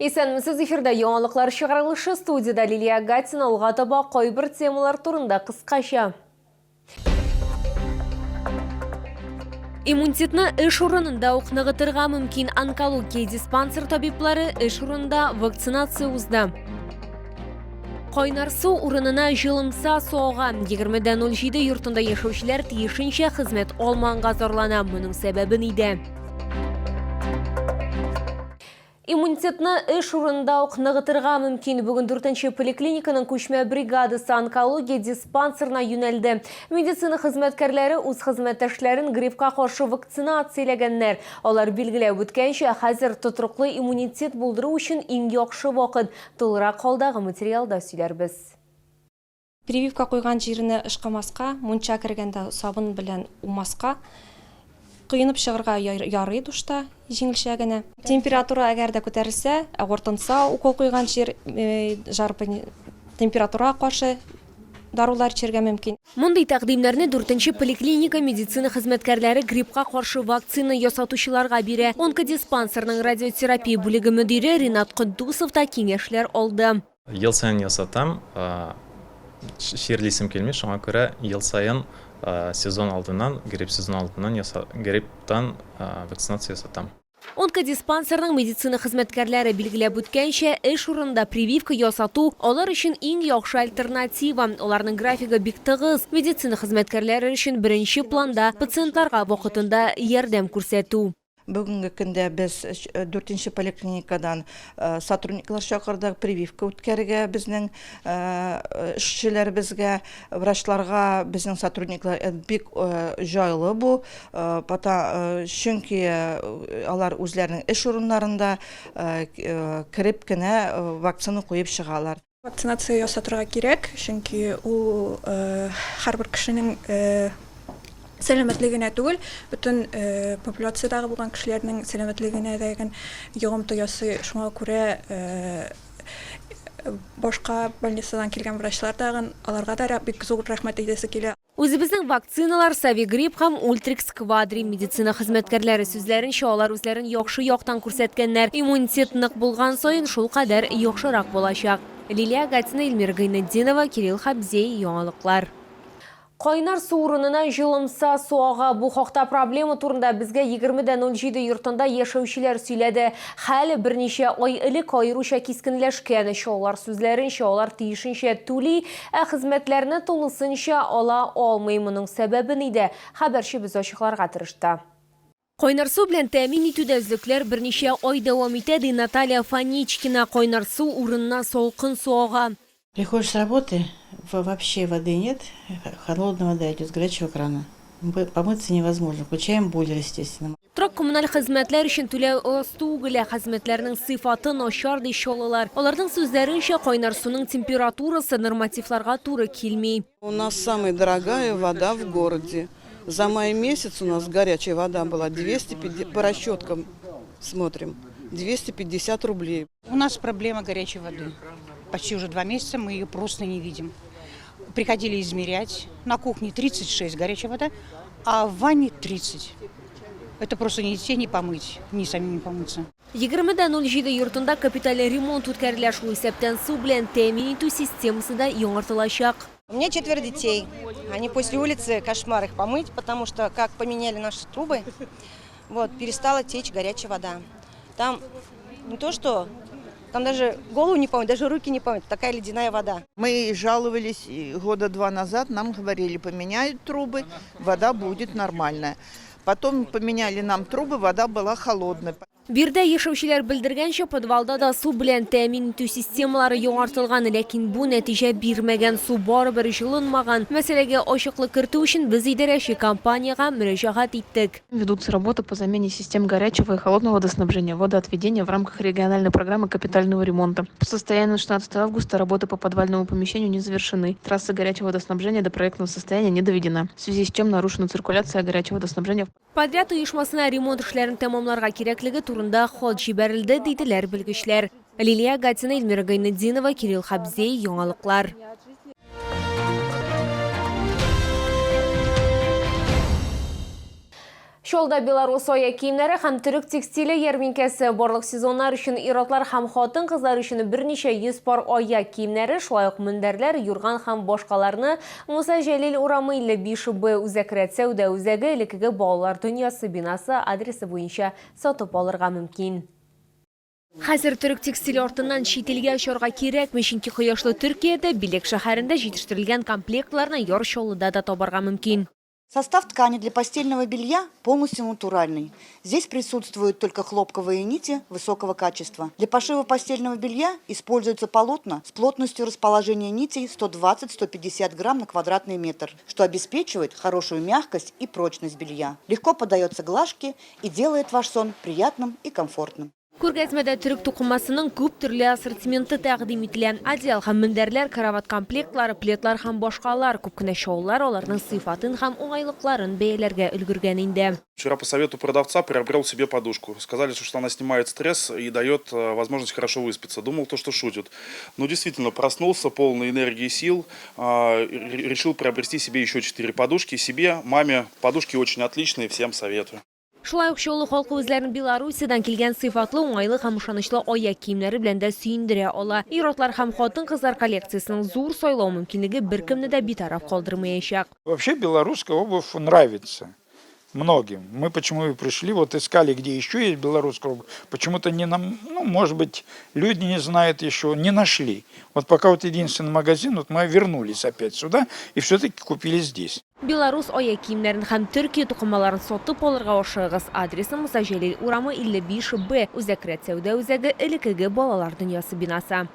Есенмісіз эфирда яңалықлар шығарылышы студияда Лилия Гатина алға таба қойбір темалар турында қысқаша. Иммунитетні үш орынында оқнығытырға мүмкін онкология диспансер табиплары үш орында вакцинация ұзды. Қойнар су орынына жылымса соға 20-07 юртында ешеушілер тиешінше қызмет олманға зорлана. Мұның сәбәбі неде? Иммунитетні үш орында оқнығытырға мүмкін бүгін 4-ші поликлиниканың көшме бригадысы онкология диспансерна юнелді. Медицина қызметкерлері өз қызметтәшлерін гриппқа қарсы вакцинациялағаннар. Олар белгілеп өткенше қазір тұтырықлы иммунитет болдыру үшін ең яқшы вақыт. Толырақ қолдағы материалда сөйлербіз. Прививка қойған жеріне ышқамасқа, мұнша кіргенде сабын білен умасқа, қиынып шығырға ярый душта жеңілшәгіні. Температура әгерді көтәрілсе, ортынса укол қойған жер жарпы температура қаршы дарулар черге мөмкин. Мұндай тәқдимләрне 4-ші поликлиника медицина қызметкерлері гриппқа қаршы вакцина ясатушыларға бере. Онкодиспансерның радиотерапия бөлігі мүдирі Ринат Құддусов та кеңешлер олды. Ел сайын ясатам, шерлесім келмей, шоңа көрі ел сайын сезон алдынан, грипп сезон алдынан грипптан вакцинация ясатам. Онкодиспансерның медицина қызметкерлері белгілеп өткенше, үш орында прививка ясату олар үшін ең яқшы альтернатива. Оларның графигі бик тығыз. Медицина қызметкерлері үшін бірінші планда пациентларға вақытында ярдәм көрсету. Бүгінгі күнде біз 4-ші поликлиникадан сотрудниклар шақырдық, прививка өткерге біздің ішшілер бізге, врачларға біздің сотрудниклар бик жайлы бұл. Шүнкі алар өзлерінің іш орынларында кіріп кіне вакцина қойып шығалар. Вакцинация ясатырға керек, шүнкі ол әрбір кішінің сәлемәтлігіне түгіл, бүтін популяциядағы болған кішілердің сәлемәтлігіне дәйген еғымты ясы шуңа көре башқа больницадан келген врачлардағын аларға да бик зор рахмет етесі келе. Өзіміздің вакциналар Савигрипп һәм Ультрикс Квадри медицина қызметкерлері сүзләрінше олар үзләрін яқшы яқтан күрсәткәннәр. Иммунитет нык булган сайын шул кадәр яхшырак булачак. Лилия Гатина, Эльмира Гайнетдинова, Кирилл Хабзей, яңалыклар. Қойнар су орынына жылымса суаға бұл хоқта проблема турында бізге 20-07 юртында ешеушілер сөйледі. Хәлі бірнеше ой ілік айыруша кескінләшкен. Олар сүзлерінше, олар тиішінше түлі, қызметлеріні толысынша ала алмаймының сәбәбі нейді. Хабаршы біз ашықларға тырышты. Қойнар су білен тәмин етуді үзліклер бірнеше ой дауам етеді. Наталья Фаничкина қойнар су орынына солқын суаға. Приходишь с работы, вообще воды нет, холодная вода идет с горячего крана. Помыться невозможно, включаем бойлер, естественно. Тұрак коммуналь қызметлер үшін түләу өстугілі қызметлерінің сыфаты нашар дейшолылар. Олардың сөздерінше қойнар суның температурасы нормативларға туры келмей. У нас самая дорогая вода в городе. За май месяц у нас горячая вода была 250, по расчеткам смотрим, 250 рублей. У нас проблема горячей воды. Почти уже 2 месяца мы ее просто не видим. Приходили измерять. На кухне 36 горячая вода, а в ванне 30. Это просто ни детей не помыть, ни самим не помыться. 20-07 юртында капиталь ремонт үткәрелә шул исәптән су белән тәэмин итү системасы да яңартылачак. У меня 4 детей. Они после улицы, кошмар их помыть, потому что как поменяли наши трубы, перестала течь горячая вода. Там не то что... Там даже голову не помыть, даже руки не помыть. Такая ледяная вода. Мы жаловались 2 года назад, нам говорили, поменяют трубы, вода будет нормальная. Потом поменяли нам трубы, вода была холодная. Бирдә ешеушілер білдіргенше подвалда да су білән тәмин итү системалары яңартылган, ләкин бу нәтиҗә бирмәгән, су барыбер җылынмаган. Мәсьәләгә ачыклык кертү өчен без идарәче компанияга мөрәҗәгать иттек. Ведутся работы по замене систем горячего и холодного водоснабжения, водоотведения в рамках региональной программы капитального ремонта. По состоянию 16 августа работы по подвальному помещению не завершены. Трасса горячего водоснабжения до проектного состояния не доведена, в связи с чем нарушена циркуляция горячего водоснабжения. Подряд оешмасына ремонт эшләрен тәмамларга кирәклеге турында хат җибәрелде, диделәр белгечләр. Лилия Гатина, Эльмира Гайнетдинова, Кирилл Хабзей, яңалыклар. Шолда Беларусь оя киемнәре һәм түрек текстиле ярминкәсе барлык сезоннар өчен ир-атлар һәм хатын-кызлар өчен берничә 100 пар оя киемнәре, шулай ук мендәрләр, юрган һәм башкаларны Муса Җәлил урамы 55Б үзәк сәүдә үзәге элеккеге балалар дөньясы бинасы адресы буенча сатып алырга мөмкин. Хәзер түрек текстиле артыннан чителгә очарга кирәкме, чөнки кояшлы Төркиядә Билек шәһәрендә җитештерелгән комплектларны яр Чаллыда да табарга мөмкин. Состав ткани для постельного белья полностью натуральный. Здесь присутствуют только хлопковые нити высокого качества. Для пошива постельного белья используются полотна с плотностью расположения нитей 120-150 грамм на квадратный метр, что обеспечивает хорошую мягкость и прочность белья. Легко поддается глажке и делает ваш сон приятным и комфортным. Күргәзмәдә түрек тукымасының күп төрле ассортименты тәкъдим ителә. Одеял һәм мендәрләр, карават комплектлары, пледлар һәм башкалар, күп кенә шоулар аларның сыйфатын һәм уңайлыкларын бәяләргә өлгергән инде. Вчера по совету продавца приобрел себе подушку. Сказали, что она снимает стресс и дает возможность хорошо выспаться. Думал, что шутят. Но действительно проснулся полный энергии и сил. Решил приобрести себе еще 4 подушки. Себе, маме. Подушки очень отличные, всем советую. Шулай ук Чаллы халкы үзләрен Белоруссиядан килгән сыйфатлы, уңайлы һәм ышанычлы аяк киемнәре белән дә сөендерә ала. Ир-атлар һәм хатын-кызлар коллекциясының зур сайлау мөмкинлеге беркемне дә битараф калдырмаячак. Вообще белорусская обувь нравится многим. Мы почему и пришли, вот искали, где еще есть белорусская обувь. Почему-то не нам, может быть, люди не знают еще, не нашли. Вот пока вот единственный магазин, вот мы вернулись опять сюда и все-таки купили здесь. Белорус аяк киемнәрен һәм Төркия тукымаларын сатып алырга ашыгыз. Адресы Муса Җәлил урамы 55Б үзәк сәүдә үзәге элеккеге балалар дөньясы бинасы.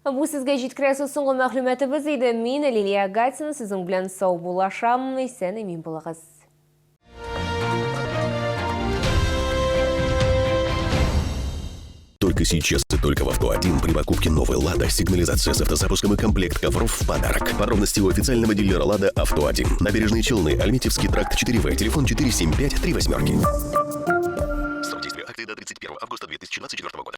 Бу сезгә җиткерәсе соңгы мәгълүматыбыз иде. Мин Лилия Гатина, сезнең белән сау булашам. Исән имин булыгыз. Только сейчас и только в Авто-1 при покупке новой «Лада» сигнализация с автозапуском и комплект ковров в подарок. Подробности у официального дилера «Лада» Авто-1. Набережные Челны, Альметьевский тракт 4В, телефон 475-38. Срок действия акции до 31 августа 2024 года.